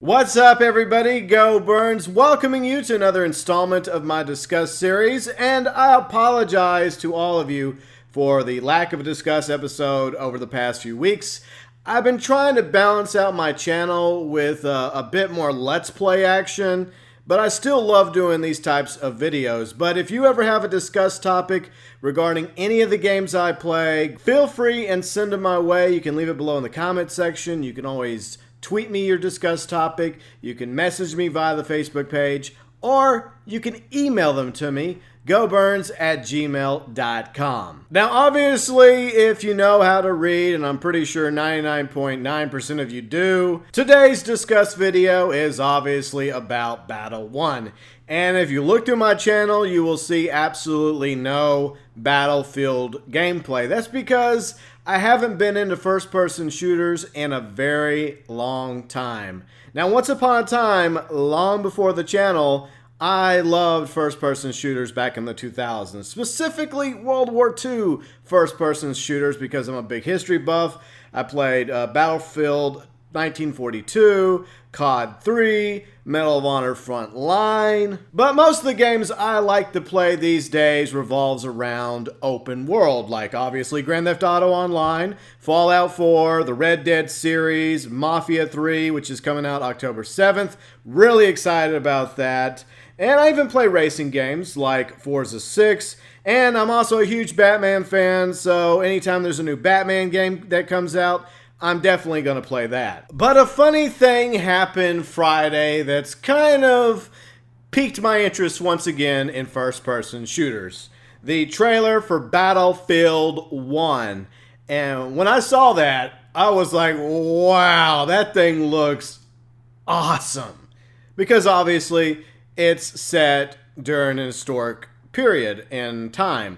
What's up, everybody? GeauxBurns welcoming you to another installment of my Discuss series, and I apologize to all of you for the lack of a Discuss episode over the past few weeks. I've been trying to balance out my channel with a bit more Let's Play action, but I still love doing these types of videos. But if you ever have a Discuss topic regarding any of the games I play, feel free and send them my way. You can leave it below in the comment section. You can always tweet me your Discuss topic, you can message me via the Facebook page, or you can email them to me, GeauxBurns@gmail.com. Now, obviously, if you know how to read, and I'm pretty sure 99.9% of you do, today's Discuss video is obviously about Battle 1. And if you look through my channel, you will see absolutely no Battlefield gameplay. That's because I haven't been into first-person shooters in a very long time. Now, once upon a time, long before the channel, I loved first-person shooters back in the 2000s, specifically World War II first-person shooters because I'm a big history buff. I played Battlefield 1942, COD 3, Medal of Honor Frontline. But most of the games I like to play these days revolves around open world, like obviously Grand Theft Auto Online, Fallout 4, the Red Dead series, Mafia 3, which is coming out October 7th. Really excited about that. And I even play racing games like Forza 6. And I'm also a huge Batman fan, so anytime there's a new Batman game that comes out, I'm definitely going to play that. But a funny thing happened Friday that's kind of piqued my interest once again in first-person shooters. The trailer for Battlefield 1. And when I saw that, I was like, wow, that thing looks awesome. Because obviously, it's set during an historic period in time.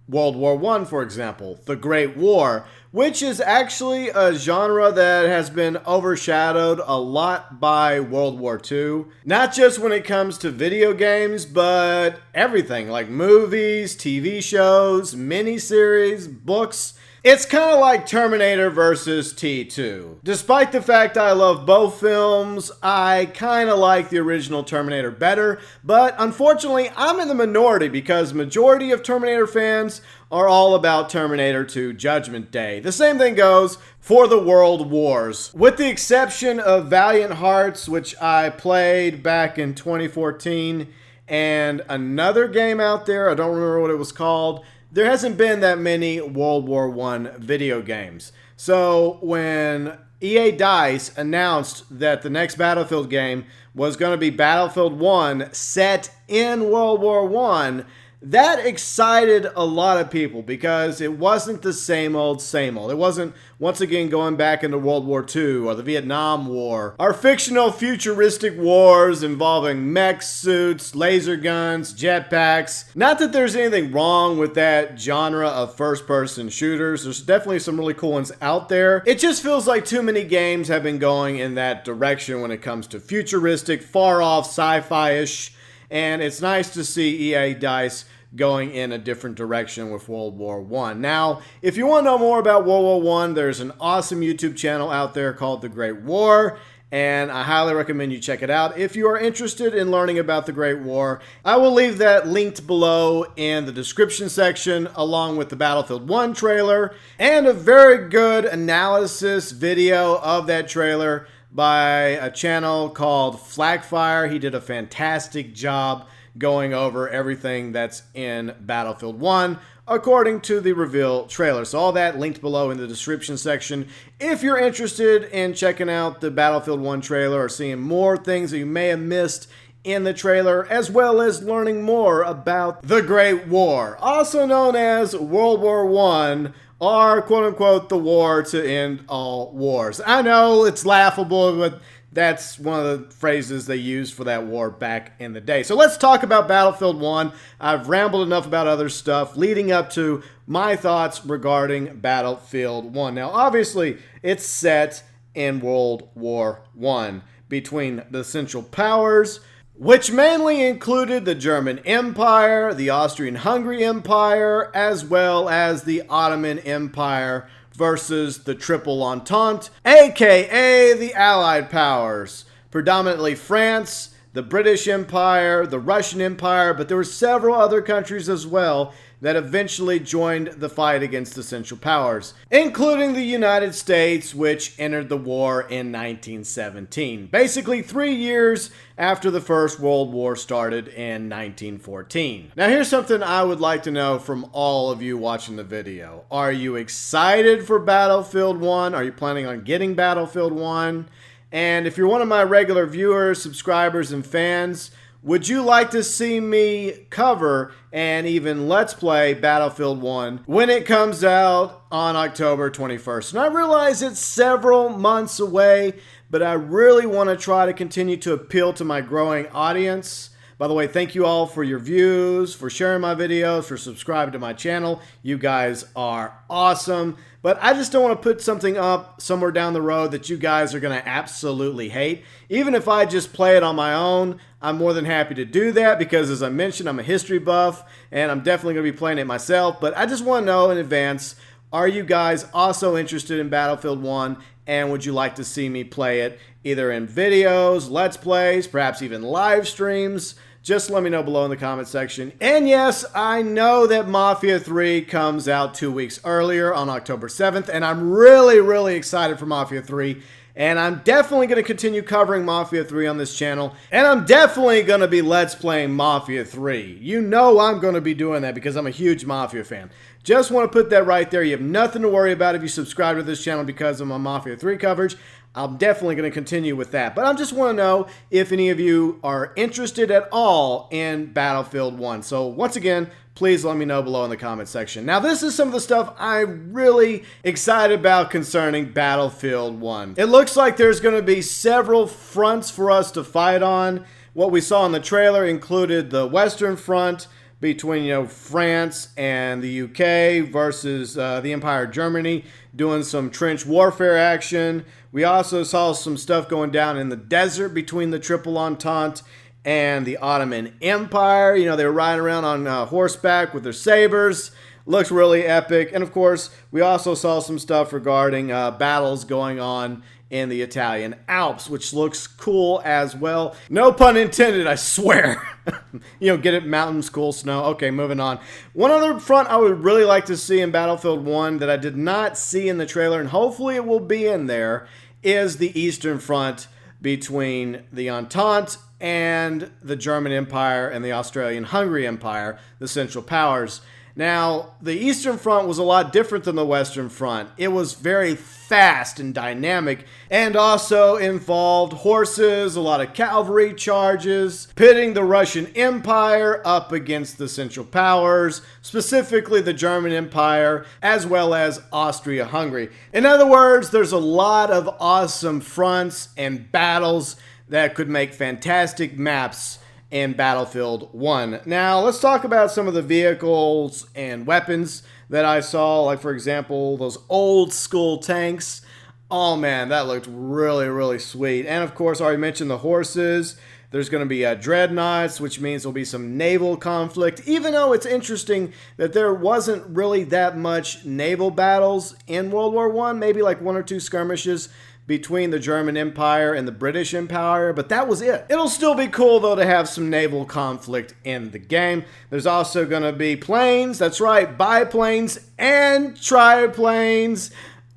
World War I, for example, the Great War, which is actually a genre that has been overshadowed a lot by World War II. Not just when it comes to video games, but everything, like movies, TV shows, miniseries, books. It's kind of like Terminator versus T2. Despite the fact I love both films, I kind of like the original Terminator better, but unfortunately I'm in the minority because majority of Terminator fans are all about Terminator 2 Judgment Day. The same thing goes for the World Wars. With the exception of Valiant Hearts, which I played back in 2014, and another game out there, I don't remember what it was called, there hasn't been that many World War I video games. So when EA DICE announced that the next Battlefield game was going to be Battlefield 1 set in World War I, that excited a lot of people because it wasn't the same old, same old. It wasn't, once again, going back into World War II or the Vietnam War. Our fictional futuristic wars involving mech suits, laser guns, jetpacks. Not that there's anything wrong with that genre of first-person shooters. There's definitely some really cool ones out there. It just feels like too many games have been going in that direction when it comes to futuristic, far-off, sci-fi-ish. And it's nice to see EA DICE going in a different direction with World War I. Now, if you want to know more about World War I, there's an awesome YouTube channel out there called The Great War, and I highly recommend you check it out if you are interested in learning about the Great War. I will leave that linked below in the description section, along with the Battlefield 1 trailer, and a very good analysis video of that trailer by a channel called Flagfire. He did a fantastic job going over everything that's in Battlefield 1 according to the reveal trailer. So all that linked below in the description section if you're interested in checking out the Battlefield 1 trailer or seeing more things that you may have missed in the trailer, as well as learning more about the Great War, also known as World War I, or quote-unquote the war to end all wars. I know it's laughable, but that's one of the phrases they used for that war back in the day. So let's talk about Battlefield 1. I've rambled enough about other stuff leading up to my thoughts regarding Battlefield 1. Now, obviously, it's set in World War I between the Central Powers, which mainly included the German Empire, the Austrian-Hungary Empire, as well as the Ottoman Empire, versus the Triple Entente, aka the Allied powers. predominantly France, the British Empire, the Russian Empire, but there were several other countries as well that eventually joined the fight against the Central Powers, including the United States, which entered the war in 1917. Basically 3 years after the First World War started in 1914. Now here's something I would like to know from all of you watching the video. Are you excited for Battlefield 1? Are you planning on getting Battlefield 1? And if you're one of my regular viewers, subscribers, and fans, would you like to see me cover and even Let's Play Battlefield 1 when it comes out on October 21st? And I realize it's several months away, but I really want to try to continue to appeal to my growing audience. By the way, thank you all for your views, for sharing my videos, for subscribing to my channel. You guys are awesome. But I just don't want to put something up somewhere down the road that you guys are going to absolutely hate. Even if I just play it on my own, I'm more than happy to do that because, as I mentioned, I'm a history buff and I'm definitely going to be playing it myself. But I just want to know in advance, are you guys also interested in Battlefield 1? And would you like to see me play it either in videos, Let's Plays, perhaps even live streams? Just let me know below in the comment section. And yes, I know that Mafia 3 comes out 2 weeks earlier on October 7th, and I'm really excited for Mafia 3. And I'm definitely going to continue covering Mafia 3 on this channel. And I'm definitely going to be Let's Playing Mafia 3. You know I'm going to be doing that because I'm a huge Mafia fan. Just want to put that right there. You have nothing to worry about if you subscribe to this channel because of my Mafia 3 coverage. I'm definitely going to continue with that. But I just want to know if any of you are interested at all in Battlefield 1. So once again, please let me know below in the comment section. Now, this is some of the stuff I'm really excited about concerning Battlefield 1. It looks like there's going to be several fronts for us to fight on. What we saw in the trailer included the Western Front between, France and the UK versus the Empire of Germany, doing some trench warfare action. We also saw some stuff going down in the desert between the Triple Entente and the Ottoman Empire. They were riding around on horseback with their sabers. Looks really epic. And of course, we also saw some stuff regarding battles going on in the Italian Alps, which looks cool as well. No pun intended, I swear. Get it, mountains, cool, snow. Okay, moving on. One other front I would really like to see in Battlefield 1 that I did not see in the trailer, and hopefully it will be in there, is the Eastern Front between the Entente and the German Empire and the Australian-Hungary Empire, the Central Powers. Now, the Eastern Front was a lot different than the Western Front. It was very fast and dynamic and also involved horses, a lot of cavalry charges, pitting the Russian Empire up against the Central Powers, specifically the German Empire, as well as Austria-Hungary. In other words, there's a lot of awesome fronts and battles that could make fantastic maps in Battlefield 1. Now, let's talk about some of the vehicles and weapons that I saw, like, for example, those old school tanks. Oh man, that looked really sweet. And of course, I already mentioned the horses. There's going to be dreadnoughts, which means there'll be some naval conflict, even though it's interesting that there wasn't really that much naval battles in World War I, maybe like 1 or 2 skirmishes between the German Empire and the British Empire, but that was it. It'll still be cool, though, to have some naval conflict in the game. There's also going to be planes, that's right, biplanes and triplanes.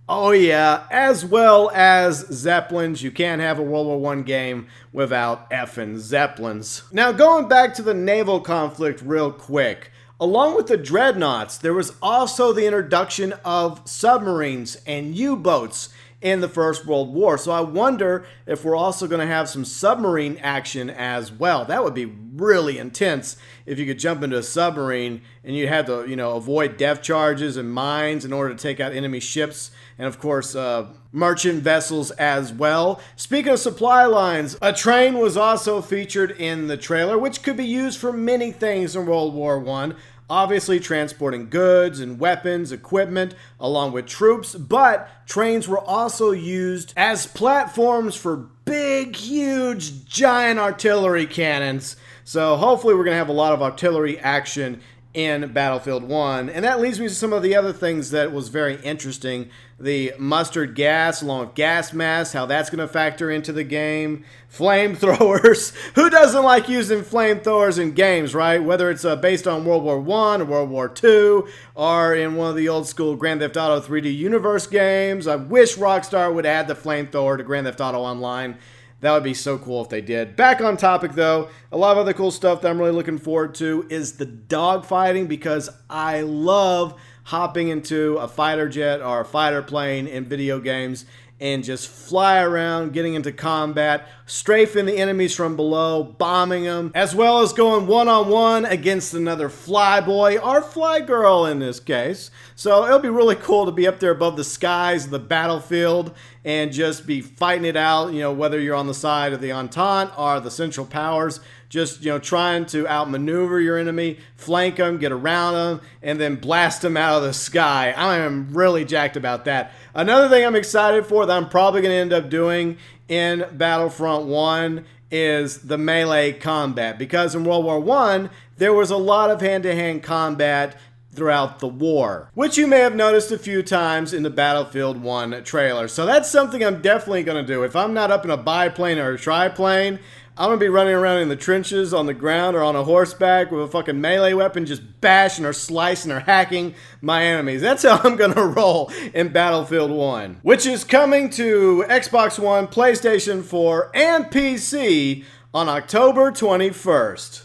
Oh yeah, as well as Zeppelins. You can't have a World War I game without effing Zeppelins. Now, going back to the naval conflict real quick, along with the dreadnoughts, there was also the introduction of submarines and U-boats in the First World War. So I wonder if we're also going to have some submarine action as well. That would be really intense if you could jump into a submarine and you had to, avoid depth charges and mines in order to take out enemy ships and, of course, merchant vessels as well. Speaking of supply lines, a train was also featured in the trailer, which could be used for many things in World War I. Obviously transporting goods and weapons, equipment, along with troops, but trains were also used as platforms for big, huge, giant artillery cannons. So hopefully we're going to have a lot of artillery action in Battlefield 1. And that leads me to some of the other things that was very interesting. The mustard gas along with gas masks, how that's going to factor into the game. Flamethrowers. Who doesn't like using flamethrowers in games, right? Whether it's based on World War I or World War II or in one of the old school Grand Theft Auto 3D Universe games. I wish Rockstar would add the flamethrower to Grand Theft Auto Online. That would be so cool if they did. Back on topic, though, a lot of other cool stuff that I'm really looking forward to is the dogfighting, because I love hopping into a fighter jet or a fighter plane in video games and just fly around, getting into combat, strafing the enemies from below, bombing them, as well as going one-on-one against another flyboy or flygirl in this case. So it'll be really cool to be up there above the skies of the battlefield and just be fighting it out, whether you're on the side of the Entente or the Central Powers, just, trying to outmaneuver your enemy, flank them, get around them, and then blast them out of the sky. I am really jacked about that. Another thing I'm excited for that I'm probably going to end up doing in Battlefront 1 is the melee combat, because in World War I, there was a lot of hand-to-hand combat throughout the war, which you may have noticed a few times in the Battlefield 1 trailer. So that's something I'm definitely going to do. If I'm not up in a biplane or a triplane, I'm going to be running around in the trenches on the ground or on a horseback with a fucking melee weapon, just bashing or slicing or hacking my enemies. That's how I'm going to roll in Battlefield 1, which is coming to Xbox One, PlayStation 4, and PC on October 21st.